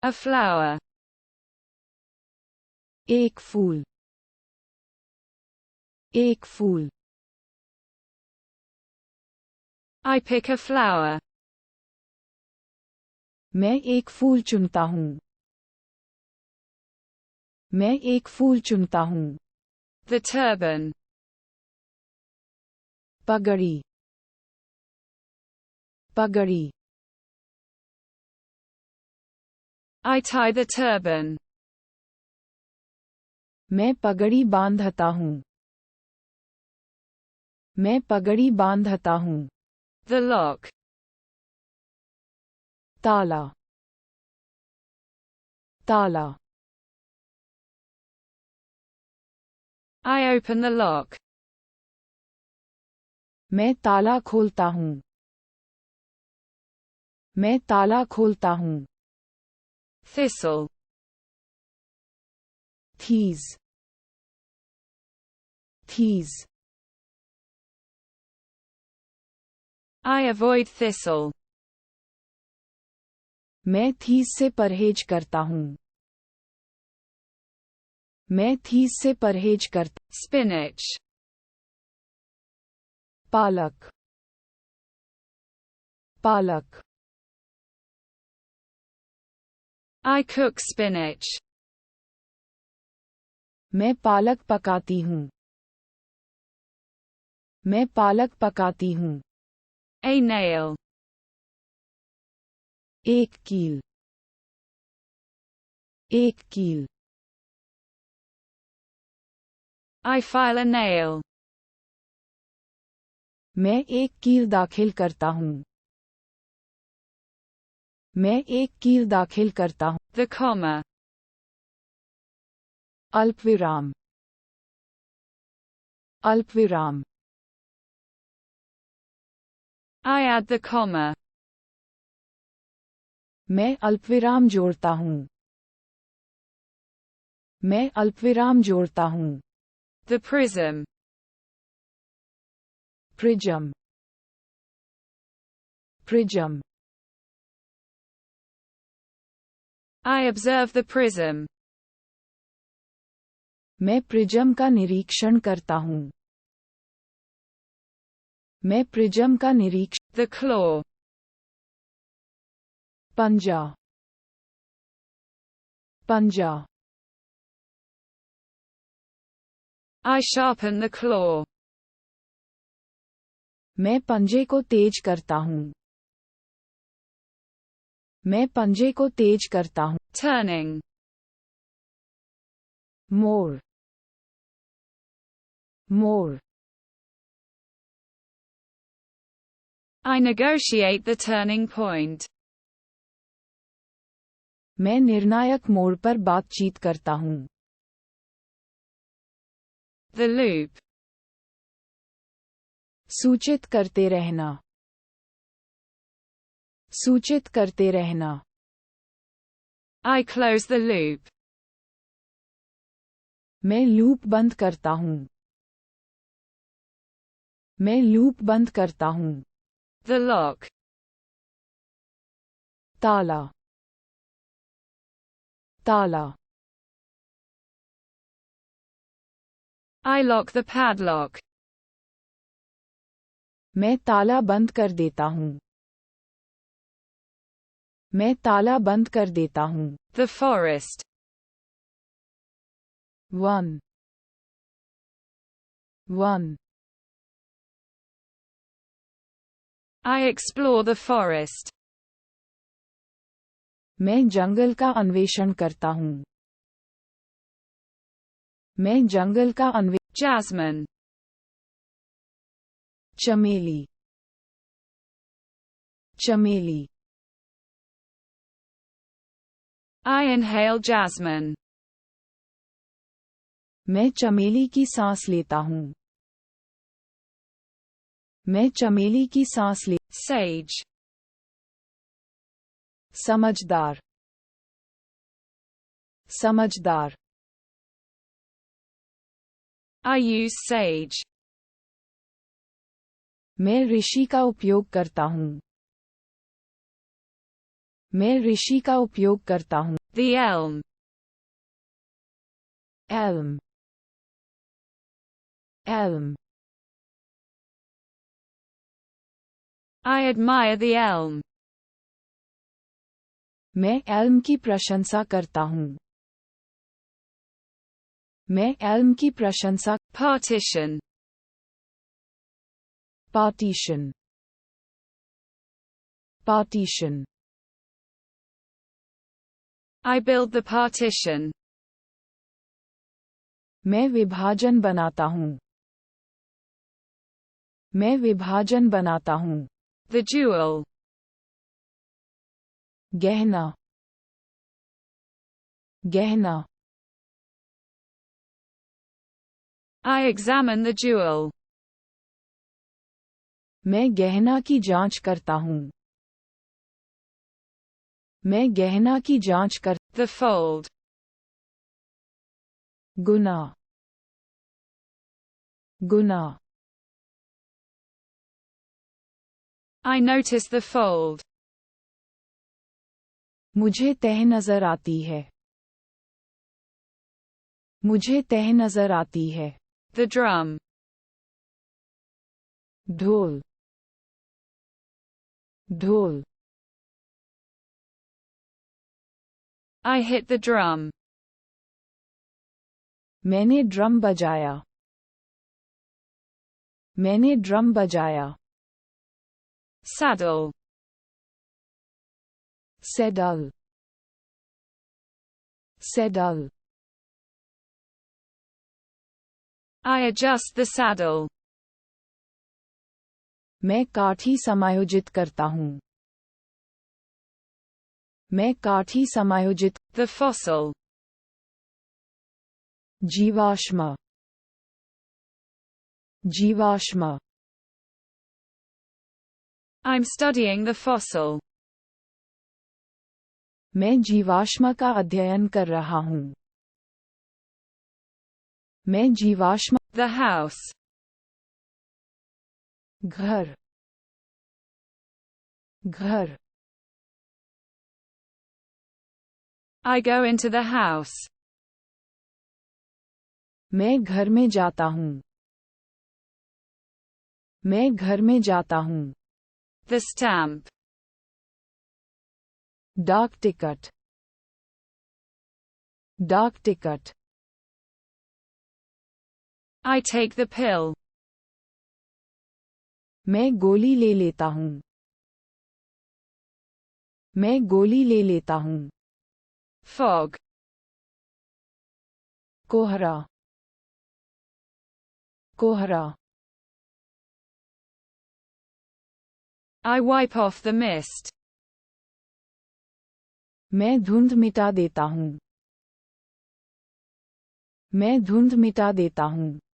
A flower. एक फूल, एक फूल. I pick a flower. मैं एक फूल चुनता हूँ. मैं एक फूल चुनता हूँ. The turban. पगड़ी, पगड़ी. I tie the turban. मैं पगड़ी बांधता हूँ. मैं पगड़ी बांधता हूँ. The lock. ताला, ताला. I open the lock. मैं ताला खोलता हूँ. मैं ताला खोलता हूँ. Thistle. Thieves, thieves. I avoid thistle. मैं थीज से परहेज करता हूँ. मैं थीज से परहेज करता. Spinach. पालक, पालक. I cook spinach. मैं पालक पकाती हूँ. मैं पालक पकाती हूँ. A nail. एक कील, एक कील. I file a nail. मैं एक कील दाखिल करता हूँ. मैं एक कील दाखिल करता हूँ. The comma. अल्पविराम, अल्पविराम. I add the comma. मैं अल्पविराम जोड़ता हूँ. मैं अल्पविराम जोड़ता हूँ. The prism. Prism, prism. I observe the prism. मैं प्रिज्म का निरीक्षण करता हूँ. मैं प्रिज्म का निरीक्षण. The claw. पंजा, पंजा. I sharpen the claw. मैं पंजे को तेज करता हूँ. मैं पंजे को तेज करता हूँ. Turning. मोड़, मोड़. I negotiate the turning point. मैं निर्णायक मोड़ पर बातचीत करता हूँ. The loop. सूचित करते रहना, सूचित करते रहना. I close the loop. मैं लूप बंद करता हूँ. मैं लूप बंद करता हूँ. The lock. ताला, ताला. I lock the padlock. मैं ताला बंद कर देता हूँ. मैं ताला बंद कर देता हूँ. The forest. One, one. I explore the forest. मैं जंगल का अन्वेषण करता हूँ. मैं जंगल का अन्वेषण. Jasmine. चमेली, चमेली. I inhale jasmine. मैं चमेली की सांस लेता हूँ. मैं चमेली की सांस ले. Sage. समझदार, समझदार. I use sage. मैं ऋषि का उपयोग करता हूँ. मैं ऋषि का उपयोग करता हूँ. The elm. Elm. Elm. I admire the elm. मैं elm की प्रशंसा करता हूँ. मैं elm की प्रशंसा. Partition. Partition. Partition. I build the partition. मैं विभाजन बनाता हूँ. मैं विभाजन बनाता हूँ. The jewel. गहना. गहना. I examine the jewel. मैं गहना की जांच करता हूँ. मैं गहना की जांच कर. The fold. Guna. Guna. I notice the fold. मुझे तह नजर आती है. मुझे तह नजर आती है. The drum. ढोल. ढोल. I hit the drum. मैंने ड्रम बजाया. मैंने ड्रम बजाया. Saddle. Saddle. Saddle. I adjust the saddle. मैं काठी समायोजित करता हूँ. मैं काठी समायोजित. The fossil. जीवाश्म. जीवाश्म. I'm studying the fossil. मैं जीवाश्म का अध्ययन कर रहा हूँ. मैं जीवाश्म. The house. घर. घर. I go into the house. मैं घर में जाता हूँ. मैं घर में जाता हूँ. The stamp. डाक टिकट. डाक ticket. I take the pill. मैं गोली ले लेता हूँ. मैं गोली ले लेता हूँ. Fog. कोहरा. कोहरा. I wipe off the mist. मैं धुंध मिटा देता हूँ. मैं धुंध मिटा देता हूँ.